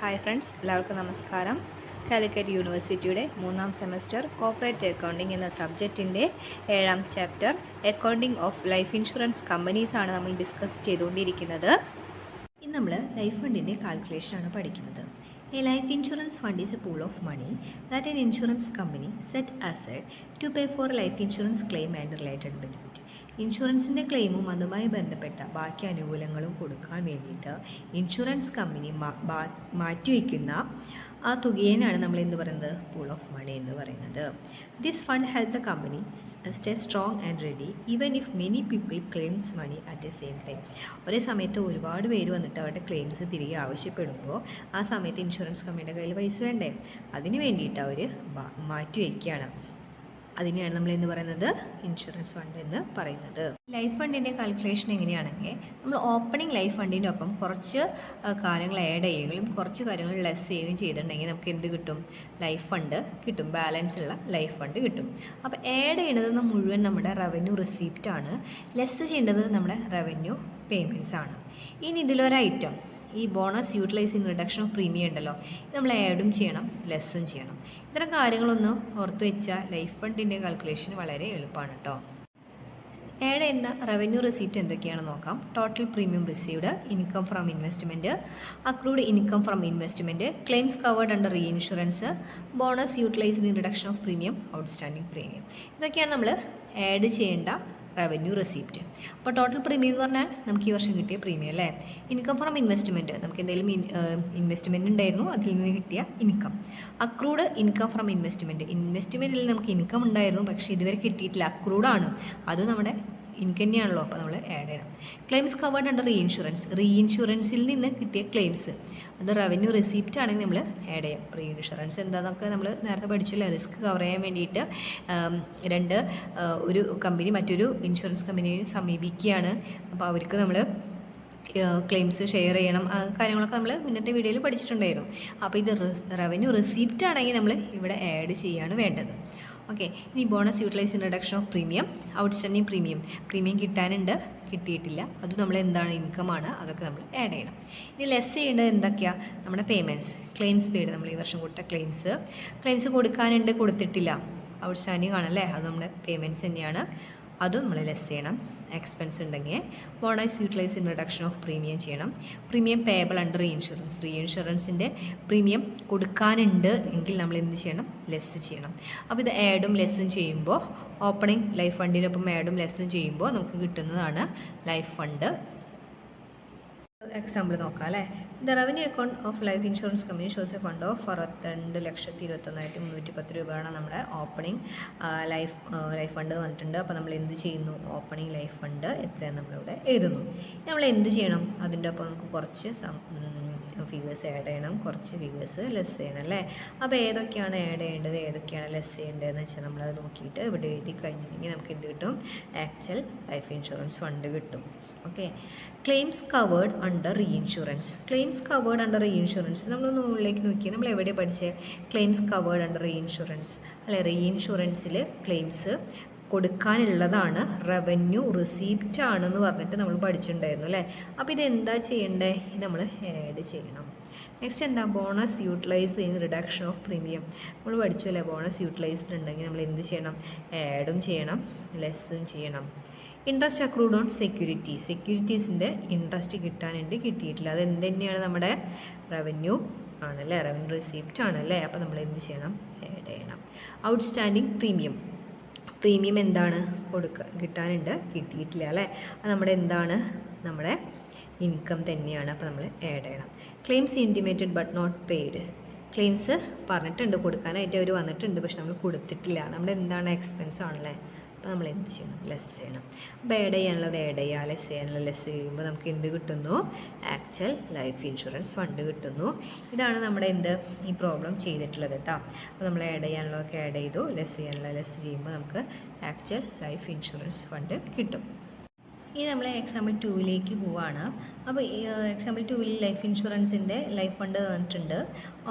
Hi friends, എല്ലാവർക്കും നമസ്കാരം. കാലിക്കറ്റ് യൂണിവേഴ്സിറ്റിയുടെ 3ാം സെമസ്റ്റർ കോർപ്പറേറ്റ് അക്കൗണ്ടിംഗ് എന്ന സബ്ജക്റ്റിൻ്റെ 7ാം chapter accounting of life insurance companies ആണ് നമ്മൾ ഡിസ്കസ് ചെയ്തുകൊണ്ടിരിക്കുന്നത്. ഇന്ന് നമ്മൾ ലൈഫ് ഫണ്ടിൻ്റെ കാൽക്കുലേഷനാണ് പഠിക്കുന്നത്. A life insurance fund is a pool of money that an insurance company set aside to pay for life insurance claim and related benefit. ഇൻഷുറൻസിൻ്റെ ക്ലെയിമും അതുമായി ബന്ധപ്പെട്ട ബാക്കി ആനുകൂല്യങ്ങളും കൊടുക്കാൻ വേണ്ടിയിട്ട് ഇൻഷുറൻസ് കമ്പനി മാറ്റിവെക്കുന്ന ആ തുകയെയാണ് നമ്മൾ എന്ത് പറയുന്നത്, പൂൾ ഓഫ് മണി എന്ന് പറയുന്നത്. This fund help the company stay strong and ready even if many people claims money at a same time. ഒരേ സമയത്ത് ഒരുപാട് പേര് വന്നിട്ട് അവരുടെ ക്ലെയിംസ് തിരികെ ആവശ്യപ്പെടുമ്പോൾ ആ സമയത്ത് ഇൻഷുറൻസ് കമ്പനിയുടെ കയ്യിൽ പൈസ വേണ്ടേ, അതിന് വേണ്ടിയിട്ട് അവർ മാറ്റിവെക്കുകയാണ്. അതിനെയാണ് നമ്മൾ എന്ന് പറയുന്നത് ഇൻഷുറൻസ് ഫണ്ട് എന്ന് പറയുന്നത്. ലൈഫ് ഫണ്ടിൻ്റെ കാൽക്കുലേഷൻ എങ്ങനെയാണെങ്കിൽ നമ്മൾ ഓപ്പണിംഗ് ലൈഫ് ഫണ്ടിൻ്റെ ഒപ്പം കുറച്ച് കാര്യങ്ങൾ ആഡ് ചെയ്യുകയും കുറച്ച് കാര്യങ്ങൾ ലെസ് ചെയ്യുകയും ചെയ്തിട്ടുണ്ടെങ്കിൽ നമുക്ക് എന്ത് കിട്ടും, ലൈഫ് ഫണ്ട് കിട്ടും, ബാലൻസ് ഉള്ള ലൈഫ് ഫണ്ട് കിട്ടും. അപ്പോൾ ആഡ് ചെയ്യേണ്ടത് മുഴുവൻ നമ്മുടെ റവന്യൂ റിസീപ്റ്റാണ്, ലെസ് ചെയ്യേണ്ടത് നമ്മുടെ റവന്യൂ പേയ്മെൻറ്റ്സ് ആണ്. ഇനി ഇതിലൊരു ഐറ്റം, ഈ bonus utilising reduction of premium ഉണ്ടല്ലോ, ഇത് നമ്മൾ ആഡും ചെയ്യണം ലെസ്സും ചെയ്യണം. ഇത്തരം കാര്യങ്ങളൊന്ന് ഓർത്ത് വെച്ചാൽ ലൈഫ് ഫണ്ടിൻ്റെ കാൽക്കുലേഷൻ വളരെ എളുപ്പമാണ് കേട്ടോ. ആഡ് ചെയ്യുന്ന റവന്യൂ റിസീപ്റ്റ് എന്തൊക്കെയാണെന്ന് നോക്കാം. Total premium received, income from investment, accrued income from investment, claims covered under re insurance, bonus utilising reduction of premium, outstanding premium. ഇതൊക്കെയാണ് നമ്മൾ ആഡ് ചെയ്യേണ്ട റവന്യൂ റെസിപ്റ്റ്. അപ്പോൾ ടോട്ടൽ പ്രീമിയം എന്ന് പറഞ്ഞാൽ നമുക്ക് ഈ വർഷം കിട്ടിയ പ്രീമിയം അല്ലേ. ഇൻകം ഫ്രം ഇൻവെസ്റ്റ്മെൻറ്റ്, നമുക്ക് എന്തെങ്കിലും ഇൻവെസ്റ്റ്മെൻറ്റ് ഉണ്ടായിരുന്നു, അതിൽ നിന്ന് കിട്ടിയ ഇൻകം. അക്രൂഡ് ഇൻകം ഫ്രം ഇൻവെസ്റ്റ്മെൻറ്റിൽ നമുക്ക് ഇൻകം ഉണ്ടായിരുന്നു, പക്ഷേ ഇതുവരെ കിട്ടിയിട്ടില്ല, അക്രൂഡാണ്, അത് നമ്മുടെ ഇൻകം തന്നെയാണല്ലോ, അപ്പോൾ നമ്മൾ ആഡ് ചെയ്യണം. ക്ലെയിംസ് കവേർഡ് അണ്ടർ റീ ഇൻഷുറൻസിൽ നിന്ന് കിട്ടിയ ക്ലെയിംസ്, അത് റവന്യൂ റെസിപ്റ്റ് ആണെങ്കിൽ നമ്മൾ ആഡ് ചെയ്യാം. റീ ഇൻഷുറൻസ് എന്താണെന്നൊക്കെ നമ്മൾ നേരത്തെ പഠിച്ചില്ല. റിസ്ക് കവർ ചെയ്യാൻ വേണ്ടിയിട്ട് ഒരു കമ്പനി മറ്റൊരു ഇൻഷുറൻസ് കമ്പനിയെ സമീപിക്കുകയാണ്, അപ്പോൾ അവർക്ക് നമ്മൾ ക്ലെയിംസ് ഷെയർ ചെയ്യണം, കാര്യങ്ങളൊക്കെ നമ്മൾ മുന്നത്തെ വീഡിയോയിൽ പഠിച്ചിട്ടുണ്ടായിരുന്നു. അപ്പോൾ ഇത് റവന്യൂ റെസിപ്റ്റ് ആണെങ്കിൽ നമ്മൾ ഇവിടെ ആഡ് ചെയ്യുകയാണ് വേണ്ടത്. ഓക്കെ, ഇനി bonus utilising reduction of premium, outstanding premium കിട്ടാനുണ്ട്, കിട്ടിയിട്ടില്ല, അത് നമ്മൾ എന്താണ്, ഇൻകമാണ്, അതൊക്കെ നമ്മൾ ആഡ് ചെയ്യണം. ഇനി ലെസ് ചെയ്യേണ്ടത് എന്തൊക്കെയാണ്, നമ്മുടെ പേയ്മെൻറ്റ്സ്, ക്ലെയിംസ് പെയ്ഡ്, നമ്മൾ ഈ വർഷം കൊടുത്ത ക്ലെയിംസ് കൊടുക്കാനുണ്ട്, കൊടുത്തിട്ടില്ല, ഔട്ട്സ്റ്റാൻഡിങ് ആണല്ലേ, അത് നമ്മുടെ പേയ്മെൻറ്റ്സ് തന്നെയാണ്, അതും നമ്മൾ ലെസ് ചെയ്യണം. എക്സ്പെൻസ് ഉണ്ടെങ്കിൽ bonus utilising reduction of premium ചെയ്യണം. പ്രീമിയം പേയബിൾ അണ്ടർ റീ ഇൻഷുറൻസിൻ്റെ പ്രീമിയം കൊടുക്കാനുണ്ട് എങ്കിൽ നമ്മൾ എന്ത് ചെയ്യണം, ലെസ് ചെയ്യണം. അപ്പോൾ ഇത് ആഡും ലെസ്സും ചെയ്യുമ്പോൾ, ഓപ്പണിംഗ് ലൈഫ് ഫണ്ടിനൊപ്പം ആഡും ലെസ്സും ചെയ്യുമ്പോൾ നമുക്ക് കിട്ടുന്നതാണ് ലൈഫ് ഫണ്ട്. എക്സാമ്പിൾ നോക്കാം അല്ലേ. The revenue account of life insurance company shows A fund of 62,21,310 രൂപയാണ് നമ്മുടെ ഓപ്പണിംഗ് ലൈഫ് ഫണ്ട് വന്നിട്ടുണ്ട്. അപ്പോൾ നമ്മൾ എന്ത് ചെയ്യുന്നു, ഓപ്പണിംഗ് ലൈഫ് ഫണ്ട് എത്രയാണ് നമ്മളിവിടെ എഴുതുന്നു. നമ്മൾ എന്ത് ചെയ്യണം, അതിൻ്റെ ഒപ്പം നമുക്ക് കുറച്ച് ഫിഗേഴ്സ് ആഡ് ചെയ്യണം, കുറച്ച് ഫിഗേഴ്സ് ലെസ് ചെയ്യണം അല്ലേ. അപ്പോൾ ഏതൊക്കെയാണ് ആഡ് ചെയ്യേണ്ടത്, ഏതൊക്കെയാണ് ലെസ് ചെയ്യേണ്ടതെന്ന് വെച്ചാൽ നമ്മളത് നോക്കിയിട്ട് ഇവിടെ എഴുതി കഴിഞ്ഞിട്ടുണ്ടെങ്കിൽ നമുക്ക് എന്ത് കിട്ടും, ആക്ച്വൽ ലൈഫ് ഇൻഷുറൻസ് ഫണ്ട് കിട്ടും. Okay, claims covered under re insurance നമ്മളൊന്ന് മുകളിലേക്ക് നോക്കിയാൽ നമ്മൾ എവിടെ പഠിച്ചത്, claims covered under re insurance അല്ലെ. റീ ഇൻഷുറൻസിൽ ക്ലെയിംസ് കൊടുക്കാനുള്ളതാണ്, റവന്യൂ റിസീപ്റ്റ് ആണെന്ന് പറഞ്ഞിട്ട് നമ്മൾ പഠിച്ചിട്ടുണ്ടായിരുന്നു അല്ലേ. അപ്പോൾ ഇതെന്താ ചെയ്യേണ്ടത്, ഇത് നമ്മൾ ആഡ് ചെയ്യണം. നെക്സ്റ്റ് എന്താ, bonus utilising reduction of premium, നമ്മൾ പഠിച്ചു അല്ലേ. ബോണസ് യൂട്ടിലൈസ്ഡ് ഉണ്ടെങ്കിൽ നമ്മൾ എന്ത് ചെയ്യണം, ആഡും ചെയ്യണം ലെസ്സും ചെയ്യണം. ഇൻട്രസ്റ്റ് അക്രൂഡ് ഓൺ സെക്യൂരിറ്റീസിൻ്റെ ഇൻട്രസ്റ്റ് കിട്ടാനുണ്ട്, കിട്ടിയിട്ടില്ല, അത് എന്ത് തന്നെയാണ്, നമ്മുടെ റവന്യൂ ആണല്ലേ, റവന്യൂ റിസീപ്റ്റ് ആണല്ലേ. അപ്പോൾ നമ്മൾ എന്ത് ചെയ്യണം, ആഡ് ചെയ്യണം. ഔട്ട്സ്റ്റാൻഡിങ് പ്രീമിയം എന്താണ്, കിട്ടാനുണ്ട്, കിട്ടിയിട്ടില്ല അല്ലേ, അത് നമ്മുടെ എന്താണ്, നമ്മുടെ ഇൻകം തന്നെയാണ്, അപ്പോൾ നമ്മൾ ആഡ് ചെയ്യണം. Claims intimated but not paid, claims പറഞ്ഞിട്ടുണ്ട്, കൊടുക്കാനായിട്ട് അവർ വന്നിട്ടുണ്ട്, പക്ഷെ നമ്മൾ കൊടുത്തിട്ടില്ല, നമ്മുടെ എന്താണ്, എക്സ്പെൻസ് ആണല്ലേ, അപ്പോൾ നമ്മൾ എന്ത് ചെയ്യണം, ലെസ് ചെയ്യണം. അപ്പോൾ ആഡ് ചെയ്യാനുള്ളത് ആഡ് ചെയ്യുക, ലെസ് ചെയ്യാനുള്ളത് ലെസ് ചെയ്യുമ്പോൾ നമുക്ക് എന്ത് കിട്ടുന്നു, ആക്ച്വൽ ലൈഫ് ഇൻഷുറൻസ് ഫണ്ട് കിട്ടുന്നു. ഇതാണ് നമ്മുടെ ഈ പ്രോബ്ലം ചെയ്തിട്ടുള്ളത് കേട്ടോ. അപ്പോൾ നമ്മൾ ആഡ് ചെയ്യാനുള്ളതൊക്കെ ആഡ് ചെയ്തു, ലെസ് ചെയ്യാനുള്ളത് ലെസ് ചെയ്യുമ്പോൾ നമുക്ക് ആക്ച്വൽ ലൈഫ് ഇൻഷുറൻസ് ഫണ്ട് കിട്ടും. ഇനി നമ്മൾ എക്സാമ്പിൾ 2ലേക്ക് പോവുകയാണ്. അപ്പോൾ എക്സാമ്പിൾ 2ൽ ലൈഫ് ഇൻഷുറൻസിൻ്റെ ലൈഫ് ഫണ്ട് തന്നിട്ടുണ്ട്,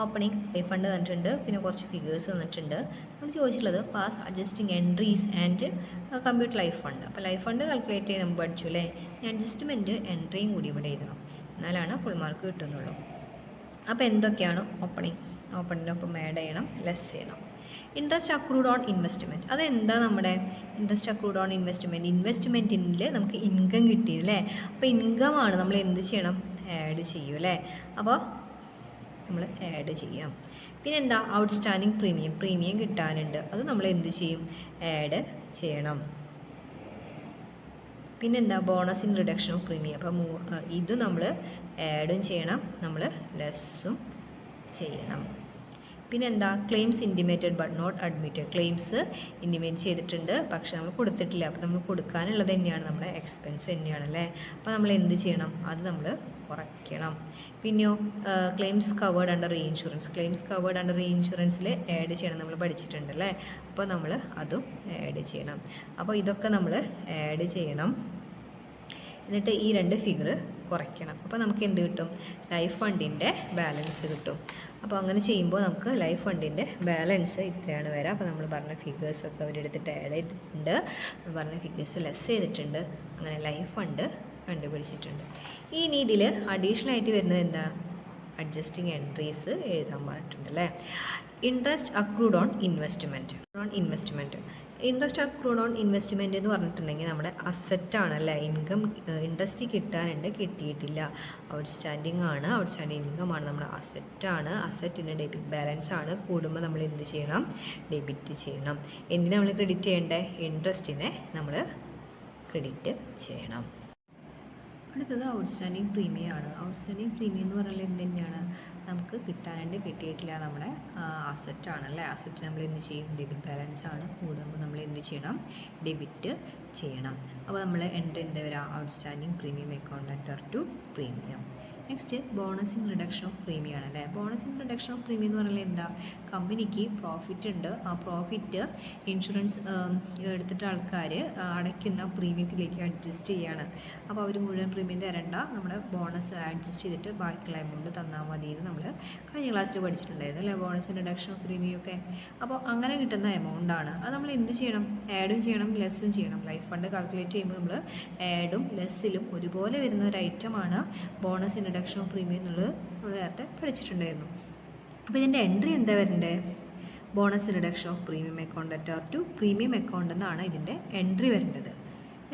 ഓപ്പണിംഗ് ലൈഫ് ഫണ്ട് തന്നിട്ടുണ്ട്, പിന്നെ കുറച്ച് ഫിഗേഴ്സ് തന്നിട്ടുണ്ട്. നമ്മൾ ചോദിച്ചിട്ടുള്ളത് pass adjusting entries and computer life fund. അപ്പോൾ ലൈഫ് ഫണ്ട് കാൽക്കുലേറ്റ് ചെയ്ത് നമ്മൾ പഠിച്ചു അല്ലേ. അഡ്ജസ്റ്റ്മെൻറ്റ് എൻട്രിയും കൂടി ഇവിടെ എഴുതണം, എന്നാലാണ് ഫുൾ മാർക്ക് കിട്ടുന്നുള്ളൂ. അപ്പോൾ എന്തൊക്കെയാണ് ഓപ്പണിനൊപ്പം ആഡ് ചെയ്യണം, ലെസ് ചെയ്യണം. ഇൻട്രസ്റ്റ് അക്രൂഡ് ഓൺ ഇൻവെസ്റ്റ്മെൻറ്റ്, അതെന്താ നമ്മുടെ ഇൻട്രസ്റ്റ് അക്രൂഡ് ഓൺ ഇൻവെസ്റ്റ്മെൻറ്റിൽ നമുക്ക് ഇൻകം കിട്ടിയല്ലേ. അപ്പോൾ ഇൻകമാണ് നമ്മൾ എന്ത് ചെയ്യണം, ആഡ് ചെയ്യും അല്ലേ. അപ്പോൾ നമ്മൾ ആഡ് ചെയ്യാം. പിന്നെ എന്താ, ഔട്ട്സ്റ്റാൻഡിങ് പ്രീമിയം കിട്ടാനുണ്ട്, അത് നമ്മൾ എന്ത് ചെയ്യും, ആഡ് ചെയ്യണം. പിന്നെന്താ, bonus in reduction of premium, അപ്പോൾ ഇത് നമ്മൾ ആഡും ചെയ്യണം, നമ്മൾ ലെസ്സും ചെയ്യണം. പിന്നെന്താ, claims intimated but not admitted, claims intimate ചെയ്തിട്ടുണ്ട് പക്ഷെ നമ്മൾ കൊടുത്തിട്ടില്ല, അപ്പോൾ നമ്മൾ കൊടുക്കാനുള്ളത് തന്നെയാണ് നമ്മുടെ എക്സ്പെൻസ് തന്നെയാണല്ലേ. അപ്പോൾ നമ്മൾ എന്ത് ചെയ്യണം, അത് നമ്മൾ കുറയ്ക്കണം. പിന്നെയോ claims covered under reinsurance, claims covered under റീഇൻഷുറൻസിൽ ആഡ് ചെയ്യണം, നമ്മൾ പഠിച്ചിട്ടുണ്ടല്ലേ. അപ്പോൾ നമ്മൾ അതും ആഡ് ചെയ്യണം. അപ്പോൾ ഇതൊക്കെ നമ്മൾ ആഡ് ചെയ്യണം. എന്നിട്ട് ഈ 2 ഫിഗർ കുറയ്ക്കണം. അപ്പോൾ നമുക്ക് എന്ത് കിട്ടും, ലൈഫ് ഫണ്ടിൻ്റെ ബാലൻസ് കിട്ടും. അപ്പോൾ അങ്ങനെ ചെയ്യുമ്പോൾ നമുക്ക് ലൈഫ് ഫണ്ടിൻ്റെ ബാലൻസ് ഇത്രയാണ് വരാം. അപ്പോൾ നമ്മൾ പറഞ്ഞ ഫിഗേഴ്സൊക്കെ അവരെടുത്തിട്ട് ആഡ് ചെയ്തിട്ടുണ്ട്, നമ്മൾ പറഞ്ഞ ഫിഗേഴ്സ് ലെസ് ചെയ്തിട്ടുണ്ട്, അങ്ങനെ ലൈഫ് ഫണ്ട് കണ്ടുപിടിച്ചിട്ടുണ്ട്. ഇനി ഇതിൽ അഡീഷണൽ ആയിട്ട് വരുന്നത് എന്താണ്, അഡ്ജസ്റ്റിംഗ് എൻട്രീസ് എഴുതാൻ പറഞ്ഞിട്ടുണ്ട് അല്ലേ. Interest accrued on investment, interest accrued on investment എന്ന് പറഞ്ഞിട്ടുണ്ടെങ്കിൽ നമ്മുടെ അസറ്റാണ് അല്ലേ. ഇൻട്രസ്റ്റ് കിട്ടാനുണ്ട്, കിട്ടിയിട്ടില്ല, ഔട്ട്സ്റ്റാൻഡിങ് ആണ്, ഔട്ട്സ്റ്റാൻഡിങ് ഇൻകമാണ്, നമ്മുടെ അസറ്റാണ്, അസറ്റിന് ഡെബിറ്റ് ബാലൻസ് ആണ്, കൂടുമ്പോൾ നമ്മൾ എന്ത് ചെയ്യണം, ഡെബിറ്റ് ചെയ്യണം. എന്തിനാണ് നമ്മൾ ക്രെഡിറ്റ് ചെയ്യേണ്ടത്, ഇൻട്രസ്റ്റിനെ നമ്മൾ ക്രെഡിറ്റ് ചെയ്യണം. അടുത്തത് ഔട്ട്സ്റ്റാൻഡിങ് പ്രീമിയം ആണ്. ഔട്ട്സ്റ്റാൻഡിങ് പ്രീമിയം എന്ന് പറഞ്ഞാൽ എന്ത് തന്നെയാണ്, നമുക്ക് കിട്ടാനുണ്ട്, കിട്ടിയിട്ടില്ല, നമ്മുടെ അസറ്റാണ് അല്ലേ. അസറ്റ് നമ്മൾ എന്ത് ചെയ്യും, ഡെബിറ്റ് ബാലൻസ് ആണ്, കൂടുമ്പോൾ നമ്മൾ എന്ത് ചെയ്യണം, ഡെബിറ്റ് ചെയ്യണം. അപ്പോൾ നമ്മൾ എൻട്രി എന്താ വരിക, outstanding premium account under to premium. Next bonus in reduction of premium ആണ് അല്ലേ. Bonus in reduction of premium എന്ന് പറഞ്ഞാൽ എന്താ, കമ്പനിക്ക് പ്രോഫിറ്റ് ഉണ്ട്, ആ പ്രോഫിറ്റ് ഇൻഷുറൻസ് എടുത്തിട്ട് ആൾക്കാർ അടയ്ക്കുന്ന പ്രീമിയത്തിലേക്ക് അഡ്ജസ്റ്റ് ചെയ്യാണ്. അപ്പോൾ അവർ മുഴുവൻ പ്രീമിയം തരണ്ട, നമ്മുടെ ബോണസ് അഡ്ജസ്റ്റ് ചെയ്തിട്ട് ബാക്കിയുള്ള എമൗണ്ട് തന്നാൽ മതി എന്ന് നമ്മൾ കഴിഞ്ഞ ക്ലാസ്സിൽ പഠിച്ചിട്ടുണ്ടായിരുന്നു അല്ലേ, bonus in reduction of premium ഒക്കെ. അപ്പോൾ അങ്ങനെ കിട്ടുന്ന എമൗണ്ടാണ്, അത് നമ്മൾ എന്ത് ചെയ്യണം, ആഡും ചെയ്യണം, ലെസ്സും ചെയ്യണം. ലൈഫ് ഫണ്ട് കാൽക്കുലേറ്റ് ചെയ്യുമ്പോൾ നമ്മൾ ആഡും ലെസ്സിലും ഒരുപോലെ വരുന്ന ഒരു ഐറ്റമാണ് bonus in reduction of premium എന്നുള്ളത് നമ്മൾ നേരത്തെ പഠിച്ചിട്ടുണ്ടായിരുന്നു. അപ്പോൾ ഇതിൻ്റെ എൻട്രി എന്താ വരണ്ടേ, bonus reduction of premium account under to premium account എന്നാണ് ഇതിൻ്റെ എൻട്രി വരേണ്ടത്.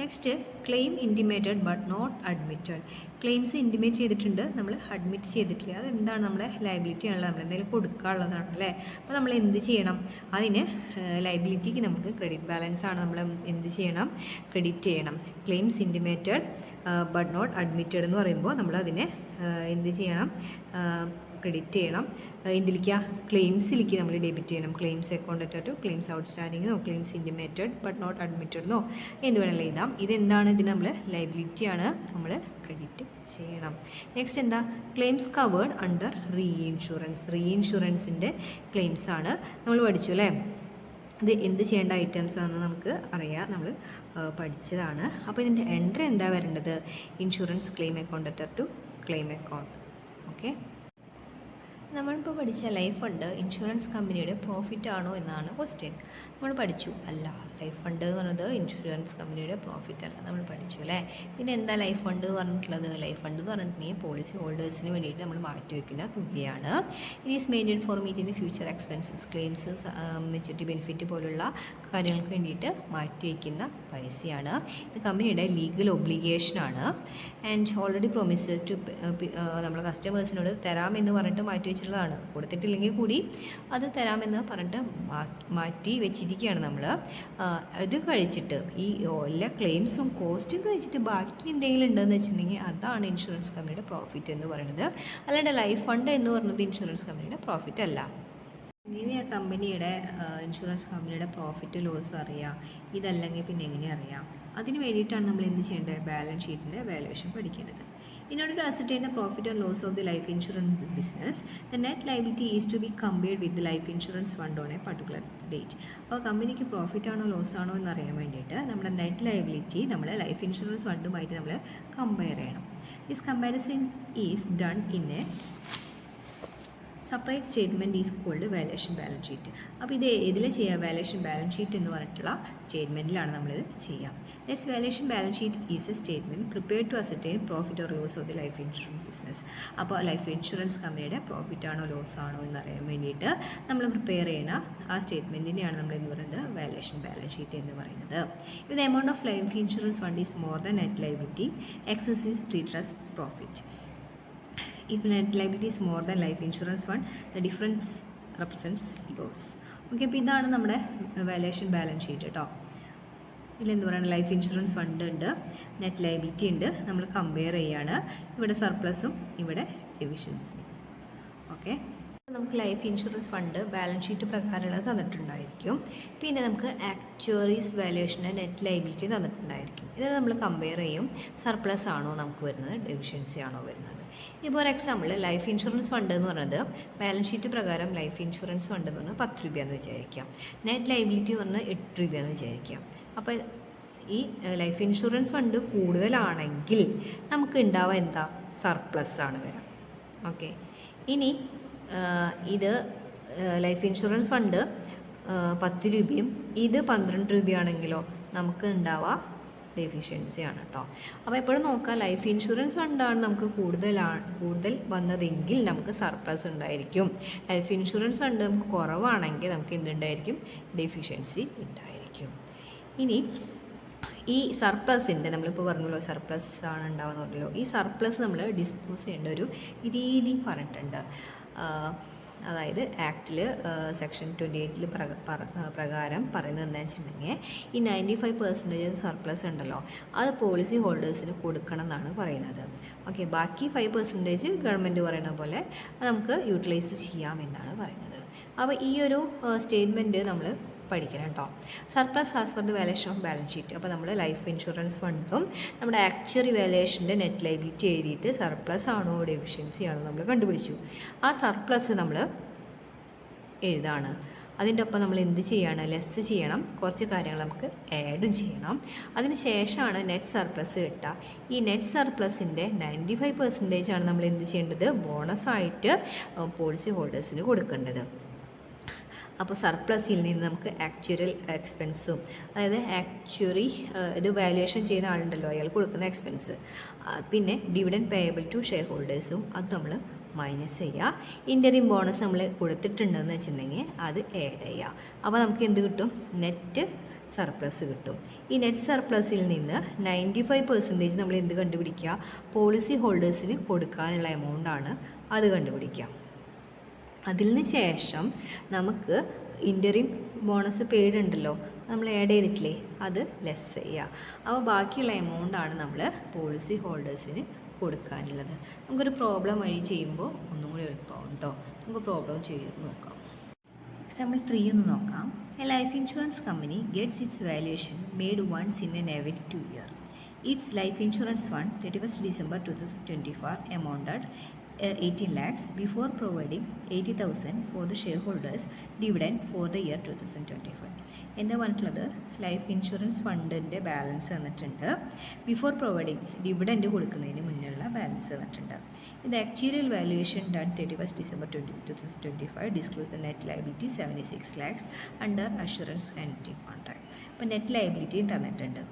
Next claim intimated but not admitted, claims intimate ചെയ്തിട്ടുണ്ട്, നമ്മൾ അഡ്മിറ്റ് ചെയ്തിട്ടില്ല, അതെന്താണ്, നമ്മുടെ ലയബിലിറ്റി ആണല്ലോ, നമ്മൾ എന്തെങ്കിലും കൊടുക്കാനുള്ളതാണ് അല്ലേ. അപ്പോൾ നമ്മൾ എന്ത് ചെയ്യണം, അതിന് ലയബിലിറ്റിക്ക് നമുക്ക് ക്രെഡിറ്റ് ബാലൻസ് ആണ്, നമ്മൾ എന്ത് ചെയ്യണം, ക്രെഡിറ്റ് ചെയ്യണം. Claims intimated but not admitted എന്ന് പറയുമ്പോൾ നമ്മൾ അതിനെ എന്ത് ചെയ്യണം, ക്രെഡിറ്റ് ചെയ്യണം. എന്തിലേക്ക്, ക്ലെയിംസിലേക്ക് നമ്മൾ ഡെബിറ്റ് ചെയ്യണം. ക്ലെയിംസ് അക്കൗണ്ട് അറ്റർ ടു ക്ലെയിംസ് ഔട്ട്സ്റ്റാൻഡിങ്ങോ ക്ലെയിംസ് ഇൻറ്റിമേറ്റഡ് ബട്ട് നോട്ട് അഡ്മിറ്റഡെന്നോ എന്ത് വേണമെങ്കിലും എഴുതാം. ഇതെന്താണ്, ഇതിന് നമ്മൾ ലയബിലിറ്റിയാണ്, നമ്മൾ ക്രെഡിറ്റ് ചെയ്യണം. നെക്സ്റ്റ് എന്താ, ക്ലെയിംസ് കവേർഡ് അണ്ടർ റീഇൻഷുറൻസിൻ്റെ ക്ലെയിംസ് ആണ് നമ്മൾ പഠിച്ചു അല്ലേ. ഇത് എന്ത് ചെയ്യേണ്ട ഐറ്റംസ് ആണെന്ന് നമുക്ക് അറിയാം, നമ്മൾ പഠിച്ചതാണ്. അപ്പോൾ ഇതിൻ്റെ എൻട്രി എന്താ വരേണ്ടത്, ഇൻഷുറൻസ് ക്ലെയിം അക്കൗണ്ട് അറ്റർ ടു ക്ലെയിം അക്കൗണ്ട്. ഓക്കെ, നമ്മളിപ്പോൾ പഠിച്ച ലൈഫ് ഫണ്ട് ഇൻഷുറൻസ് കമ്പനിയുടെ പ്രോഫിറ്റ് ആണോ എന്നാണ് ക്വസ്റ്റ്യൻ. നമ്മൾ പഠിച്ചു അല്ല, ലൈഫ് ഫണ്ട് എന്ന് പറയുന്നത് ഇൻഷുറൻസ് കമ്പനിയുടെ പ്രോഫിറ്റ് അല്ല, നമ്മൾ പഠിച്ചു അല്ലേ. പിന്നെ എന്താ ലൈഫ് ഫണ്ട് എന്ന് പറഞ്ഞിട്ടുള്ളത്, ലൈഫ് ഫണ്ട് എന്ന് പറഞ്ഞിട്ടുണ്ടെങ്കിൽ പോളിസി ഹോൾഡേഴ്സിന് വേണ്ടിയിട്ട് നമ്മൾ മാറ്റി വയ്ക്കുന്ന തുകയാണ്. It is maintain for meeting the future expenses, claims, maturity benefit പോലുള്ള കാര്യങ്ങൾക്ക് വേണ്ടിയിട്ട് മാറ്റി വയ്ക്കുന്ന പൈസയാണ്. ഇത് കമ്പനിയുടെ ലീഗൽ ഒബ്ലിഗേഷനാണ്. ആൻഡ് ഓൾറെഡി പ്രോമിസ് ടു നമ്മൾ കസ്റ്റമേഴ്സിനോട് തരാമെന്ന് പറഞ്ഞിട്ട് മാറ്റി വെച്ചിട്ടുള്ളതാണ്, കൊടുത്തിട്ടില്ലെങ്കിൽ കൂടി അത് തരാമെന്ന് പറഞ്ഞിട്ട് മാറ്റി വെച്ചിരിക്കുകയാണ് നമ്മൾ. ഇത് കഴിച്ചിട്ട് ഈ എല്ലാ ക്ലെയിംസും കോസ്റ്റും കഴിച്ചിട്ട് ബാക്കി എന്തെങ്കിലും ഉണ്ടെന്ന് വെച്ചിട്ടുണ്ടെങ്കിൽ അതാണ് ഇൻഷുറൻസ് കമ്പനിയുടെ പ്രോഫിറ്റ് എന്ന് പറയുന്നത്. അല്ലാണ്ട് ലൈഫ് ഫണ്ട് എന്ന് പറയുന്നത് ഇൻഷുറൻസ് കമ്പനിയുടെ പ്രോഫിറ്റ് അല്ല. എങ്ങനെയാണ് കമ്പനിയുടെ ഇൻഷുറൻസ് കമ്പനിയുടെ പ്രോഫിറ്റ് ലോസ് അറിയാം, ഇതല്ലെങ്കിൽ പിന്നെ എങ്ങനെ അറിയാം? അതിന് വേണ്ടിയിട്ടാണ് നമ്മൾ എന്ത് ചെയ്യേണ്ടത്, ബാലൻസ് ഷീറ്റിൻ്റെ വാല്യുവേഷൻ പഠിക്കേണ്ടത്. In order to ascertain the profit or loss of the life insurance business, the net liability is to be compared with the life insurance fund on a particular date. അപ്പോൾ കമ്പനിക്ക് profit ആണോ loss ആണോ എന്ന് അറിയാൻ വേണ്ടിയിട്ട് നമ്മുടെ net liability നമ്മൾ life insurance ഫണ്ടുമായിട്ട് നമ്മൾ കമ്പയർ ചെയ്യണം. This comparison is done in a separate statement is called valuation balance sheet. അപ്പോൾ ഇത് ഇതിൽ ചെയ്യുക വാല്യുവേഷൻ ബാലൻസ് ഷീറ്റ് എന്ന് പറഞ്ഞിട്ടുള്ള സ്റ്റേറ്റ്മെൻറ്റിലാണ് നമ്മളിത് ചെയ്യുക. Next valuation balance sheet is a statement prepared to ascertain profit or loss of the life insurance business. അപ്പോൾ ലൈഫ് ഇൻഷുറൻസ് കമ്പനിയുടെ പ്രോഫിറ്റ് ആണോ ലോസ് ആണോ എന്നറിയാൻ വേണ്ടിയിട്ട് നമ്മൾ പ്രിപ്പയർ ചെയ്യുന്ന ആ സ്റ്റേറ്റ്മെൻറ്റിനെയാണ് നമ്മൾ എന്ന് പറയുന്നത് വാല്യുവേഷൻ ബാലൻസ് ഷീറ്റ് എന്ന് പറയുന്നത്. ഇത് amount of life insurance fund is more than net liability, excess is treated as profit. If net liability is more than life insurance fund, the difference represents loss. Okay, അപ്പോൾ ഇതാണ് നമ്മുടെ valuation balance sheet കേട്ടോ. ഇതിലെന്ത് പറയുക, life insurance fund ഉണ്ട്, net liability ഉണ്ട്, നമ്മൾ compare ചെയ്യാണ്. ഇവിടെ സർപ്ലസും ഇവിടെ ഡെഫിഷ്യൻസിയും. ഓക്കെ, നമുക്ക് life insurance fund balance sheet പ്രകാരമുള്ളത് തന്നിട്ടുണ്ടായിരിക്കും. പിന്നെ നമുക്ക് ആക്ച്വറീസ് വാല്യുവേഷന് നെറ്റ് ലയബിലിറ്റി തന്നിട്ടുണ്ടായിരിക്കും. ഇത് നമ്മൾ കമ്പയർ ചെയ്യും, സർപ്ലസ് ആണോ നമുക്ക് വരുന്നത്, ഡെഫിഷ്യൻസി ആണോ വരുന്നത്. ഇപ്പോൾ ഒരു എക്സാമ്പിൾ, ലൈഫ് ഇൻഷുറൻസ് ഫണ്ട് എന്ന് പറയുന്നത് ബാലൻസ് ഷീറ്റ് പ്രകാരം ലൈഫ് ഇൻഷുറൻസ് ഫണ്ട് എന്ന് പറഞ്ഞാൽ 10 രൂപയെന്ന് വിചാരിക്കാം. നെറ്റ് ലയബിലിറ്റി എന്ന് പറഞ്ഞാൽ 8 രൂപയെന്ന് വിചാരിക്കാം. അപ്പോൾ ഈ ലൈഫ് ഇൻഷുറൻസ് ഫണ്ട് കൂടുതലാണെങ്കിൽ നമുക്ക് ഉണ്ടാവുക എന്താ, സർപ്ലസ് ആണ് വരാം. ഓക്കെ, ഇനി ഇത് ലൈഫ് ഇൻഷുറൻസ് ഫണ്ട് 10 രൂപയും ഇത് 12 രൂപയാണെങ്കിലോ നമുക്ക് ഉണ്ടാവുക ഡെഫിഷ്യൻസി ആണ് കേട്ടോ. അപ്പോൾ എപ്പോഴും നോക്കുക, ലൈഫ് ഇൻഷുറൻസ് ഫണ്ടാണ് നമുക്ക് കൂടുതൽ വന്നതെങ്കിൽ നമുക്ക് സർപ്ലസ് ഉണ്ടായിരിക്കും. ലൈഫ് ഇൻഷുറൻസ് ഫണ്ട് നമുക്ക് കുറവാണെങ്കിൽ നമുക്ക് എന്തുണ്ടായിരിക്കും, ഡെഫിഷ്യൻസി ഉണ്ടായിരിക്കും. ഇനി ഈ സർപ്ലസിൻ്റെ നമ്മളിപ്പോൾ പറഞ്ഞല്ലോ സർപ്ലസ് ആണ് ഉണ്ടാവുന്ന പറഞ്ഞല്ലോ, ഈ സർപ്ലസ് നമ്മൾ ഡിസ്പോസ് ചെയ്യേണ്ട ഒരു രീതി പറഞ്ഞിട്ടുണ്ട്. അതായത് ആക്റ്റിൽ സെക്ഷൻ 28 പ്രകാരം പറയുന്നത് എന്താണെന്ന് വെച്ചിട്ടുണ്ടെങ്കിൽ ഈ 95% സർപ്ലസ് ഉണ്ടല്ലോ അത് പോളിസി ഹോൾഡേഴ്സിന് കൊടുക്കണം എന്നാണ് പറയുന്നത്. ഓക്കെ, ബാക്കി 5% ഗവൺമെൻറ് പറയുന്ന പോലെ നമുക്ക് യൂട്ടിലൈസ് ചെയ്യാമെന്നാണ് പറയുന്നത്. അപ്പോൾ ഈ ഒരു സ്റ്റേറ്റ്മെൻറ്റ് നമ്മൾ പഠിക്കണം കേട്ടോ. Surplus as per the valuation of balance sheet. അപ്പോൾ നമ്മൾ ലൈഫ് ഇൻഷുറൻസ് ഫണ്ടും നമ്മുടെ ആക്ച്വറി വാല്യുവേഷൻ്റെ നെറ്റ് ലയബിലിറ്റി എഴുതിയിട്ട് സർപ്ലസ് ആണോ ഡെഫിഷ്യൻസി ആണോ നമ്മൾ കണ്ടുപിടിച്ചു. ആ സർപ്ലസ് നമ്മൾ എഴുതാണ്. അതിൻ്റെ ഒപ്പം നമ്മൾ എന്ത് ചെയ്യണം, ലെസ് ചെയ്യണം, കുറച്ച് കാര്യങ്ങൾ നമുക്ക് ആഡും ചെയ്യണം. അതിന് ശേഷമാണ് നെറ്റ് സർപ്ലസ് കിട്ടുക. ഈ നെറ്റ് സർപ്ലസിൻ്റെ 95% ആണ് നമ്മൾ എന്ത് ചെയ്യേണ്ടത്, ബോണസായിട്ട് പോളിസി ഹോൾഡേഴ്സിന് കൊടുക്കേണ്ടത്. അപ്പോൾ സർപ്ലസിൽ നിന്ന് നമുക്ക് ആക്ച്വറൽ എക്സ്പെൻസും, അതായത് ആക്ച്വറി ഇത് വാല്യുവേഷൻ ചെയ്യുന്ന ആളുണ്ടല്ലോ അയാൾ കൊടുക്കുന്ന എക്സ്പെൻസ്, പിന്നെ ഡിവിഡൻഡ് പേയബിൾ ടു ഷെയർ ഹോൾഡേഴ്സും അത് നമ്മൾ മൈനസ് ചെയ്യുക. ഇൻ്ററിം ബോണസ് നമ്മൾ കൊടുത്തിട്ടുണ്ടെന്ന് വെച്ചിട്ടുണ്ടെങ്കിൽ അത് ആഡ് ചെയ്യുക. അപ്പോൾ നമുക്ക് എന്ത് കിട്ടും, നെറ്റ് സർപ്ലസ് കിട്ടും. ഈ നെറ്റ് സർപ്ലസിൽ നിന്ന് 95% നമ്മൾ എന്ത് കണ്ടുപിടിക്കുക, പോളിസി ഹോൾഡേഴ്സിന് കൊടുക്കാനുള്ള എമൗണ്ടാണ് അത് കണ്ടുപിടിക്കുക. അതിന് ശേഷം നമുക്ക് ഇൻ്ററിം ബോണസ് പെയ്ഡ് ഉണ്ടല്ലോ നമ്മൾ ആഡ് ചെയ്തിട്ടില്ലേ, അത് ലെസ് ചെയ്യുക. അപ്പോൾ ബാക്കിയുള്ള എമൗണ്ടാണ് നമ്മൾ പോളിസി ഹോൾഡേഴ്സിന് കൊടുക്കാനുള്ളത്. നമുക്കൊരു പ്രോബ്ലം വഴി ചെയ്യുമ്പോൾ ഒന്നും കൂടി എളുപ്പമാവും കേട്ടോ. നമുക്ക് പ്രോബ്ലം ചെയ്ത് നോക്കാം. എക്സാമ്പിൾ 3 ഒന്ന് നോക്കാം. A life insurance company gets its valuation made once in an every 2 years. Its life insurance fund 31st December 2024 amounted 18 lakhs before providing 80,000 for the shareholders dividend for the year 2025. എന്താ പറഞ്ഞിട്ടുള്ളത്, life insurance ഫണ്ടിൻ്റെ balance തന്നിട്ടുണ്ട്, before providing dividend കൊടുക്കുന്നതിന് മുന്നുള്ള balance തന്നിട്ടുണ്ട്. ഇത് actuarial valuation done 31st December 2025 disclose the net liability 76 lakhs under assurance and contract. അപ്പോൾ net ലയബിലിറ്റിയും തന്നിട്ടുണ്ട്.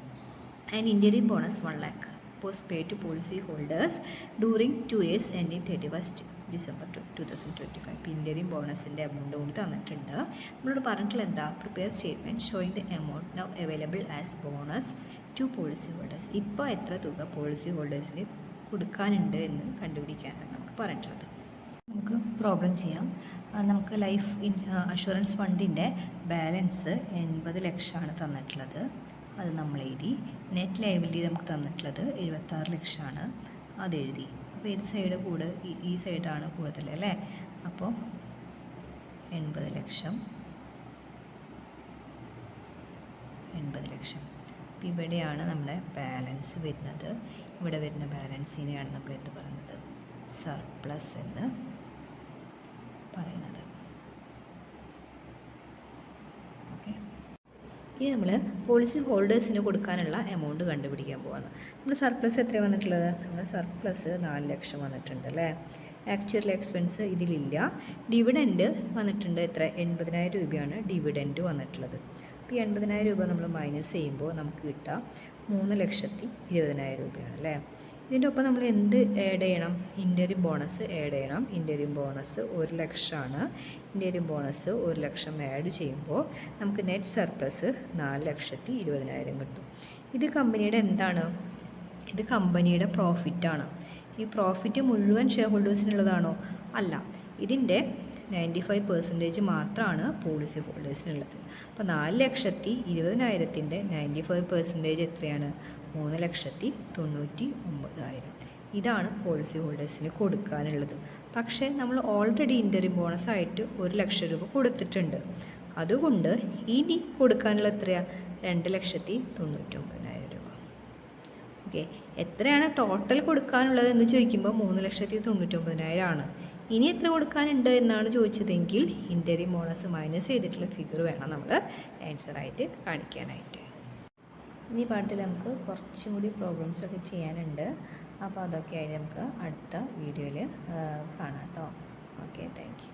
And interim bonus 1 lakh was paid to policy holders during 2 years ending 31st December 2025. Interim ബോണസിൻ്റെ amount കൂടി തന്നിട്ടുണ്ട്. നമ്മളോട് പറഞ്ഞിട്ടുള്ള എന്താ, prepare statement showing the amount now available as bonus to policyholders. ഇപ്പോൾ എത്ര തുക പോളിസി ഹോൾഡേഴ്സിന് കൊടുക്കാനുണ്ട് എന്ന് കണ്ടുപിടിക്കാനാണ് നമുക്ക് പറഞ്ഞിട്ടുള്ളത്. നമുക്ക് പ്രോബ്ലം ചെയ്യാം. നമുക്ക് ലൈഫ് അഷുറൻസ് ഫണ്ടിൻ്റെ ബാലൻസ് 80 ലക്ഷമാണ് തന്നിട്ടുള്ളത്, അത് നമ്മൾ എഴുതി. നെറ്റ് ലയബിലിറ്റി നമുക്ക് തന്നിട്ടുള്ളത് 76 ലക്ഷമാണ്, അത് എഴുതി. അപ്പോൾ ഏത് സൈഡ് ഈ സൈഡാണ് കൂടുതൽ അല്ലേ. അപ്പോൾ 80 ലക്ഷം. അപ്പോൾ ഇവിടെയാണ് നമ്മുടെ ബാലൻസ് വരുന്നത്. ഇവിടെ വരുന്ന ബാലൻസിനെയാണ് നമ്മൾ എന്ത് പറയുന്നത്, സർപ്ലസ് എന്ന് പറയുന്നത്. ഇനി നമ്മൾ പോളിസി ഹോൾഡേഴ്സിന് കൊടുക്കാനുള്ള എമൗണ്ട് കണ്ടുപിടിക്കാൻ പോവാണ്. നമ്മുടെ സർപ്ലസ് എത്ര വന്നിട്ടുള്ളത്, നമ്മുടെ സർപ്ലസ് 4 ലക്ഷം വന്നിട്ടുണ്ട് അല്ലേ. Actual expense ഇതിലില്ല. ഡിവിഡൻഡ് വന്നിട്ടുണ്ട് എത്ര? 80,000 രൂപയാണ് ഡിവിഡൻഡ് വന്നിട്ടുള്ളത്. അപ്പോൾ ഈ 80,000 രൂപ നമ്മൾ മൈനസ് ചെയ്യുമ്പോൾ നമുക്ക് കിട്ടുക 3,20,000 രൂപയാണ് അല്ലേ. ഇതിൻ്റെ ഒപ്പം നമ്മൾ എന്ത് ആഡ് ചെയ്യണം? ഇൻ്ററിം ബോണസ് ആഡ് ചെയ്യണം. Interim bonus 1,00,000 interim bonus 1,00,000 add ചെയ്യുമ്പോൾ നമുക്ക് നെറ്റ് സർപ്ലസ് 4,20,000 കിട്ടും. ഇത് കമ്പനിയുടെ എന്താണ്? ഇത് കമ്പനിയുടെ പ്രോഫിറ്റാണ്. ഈ പ്രോഫിറ്റ് മുഴുവൻ ഷെയർ ഹോൾഡേഴ്സിനുള്ളതാണോ? അല്ല. ഇതിൻ്റെ 95% മാത്രമാണ് പോളിസി ഹോൾഡേഴ്സിനുള്ളത്. അപ്പോൾ 4,20,000 95% എത്രയാണ്? 3,99,000. ഇതാണ് പോളിസി ഹോൾഡേഴ്സിന് കൊടുക്കാനുള്ളത്. പക്ഷേ നമ്മൾ ഓൾറെഡി ഇൻ്ററിം ബോണസ് ആയിട്ട് 1,00,000 രൂപ കൊടുത്തിട്ടുണ്ട്. അതുകൊണ്ട് ഇനി കൊടുക്കാനുള്ള എത്രയാണ്? 2,99,000 രൂപ. ഓക്കെ, എത്രയാണ് ടോട്ടൽ കൊടുക്കാനുള്ളത് എന്ന് ചോദിക്കുമ്പോൾ 3,99,000 ആണ്. ഇനി എത്ര കൊടുക്കാനുണ്ട് എന്നാണ് ചോദിച്ചതെങ്കിൽ ഇൻ്ററിം ബോണസ് മൈനസ് ചെയ്തിട്ടുള്ള ഫിഗർ വേണം നമ്മൾ ആൻസറായിട്ട് കാണിക്കാനായിട്ട്. ഇനി പാഠത്തിൽ നമുക്ക് കുറച്ചും കൂടി പ്രോബ്ലംസൊക്കെ ചെയ്യാനുണ്ട്. അപ്പോൾ അതൊക്കെ ആയിട്ട് നമുക്ക് അടുത്ത വീഡിയോയിൽ കാണാം കേട്ടോ. Okay, thank you.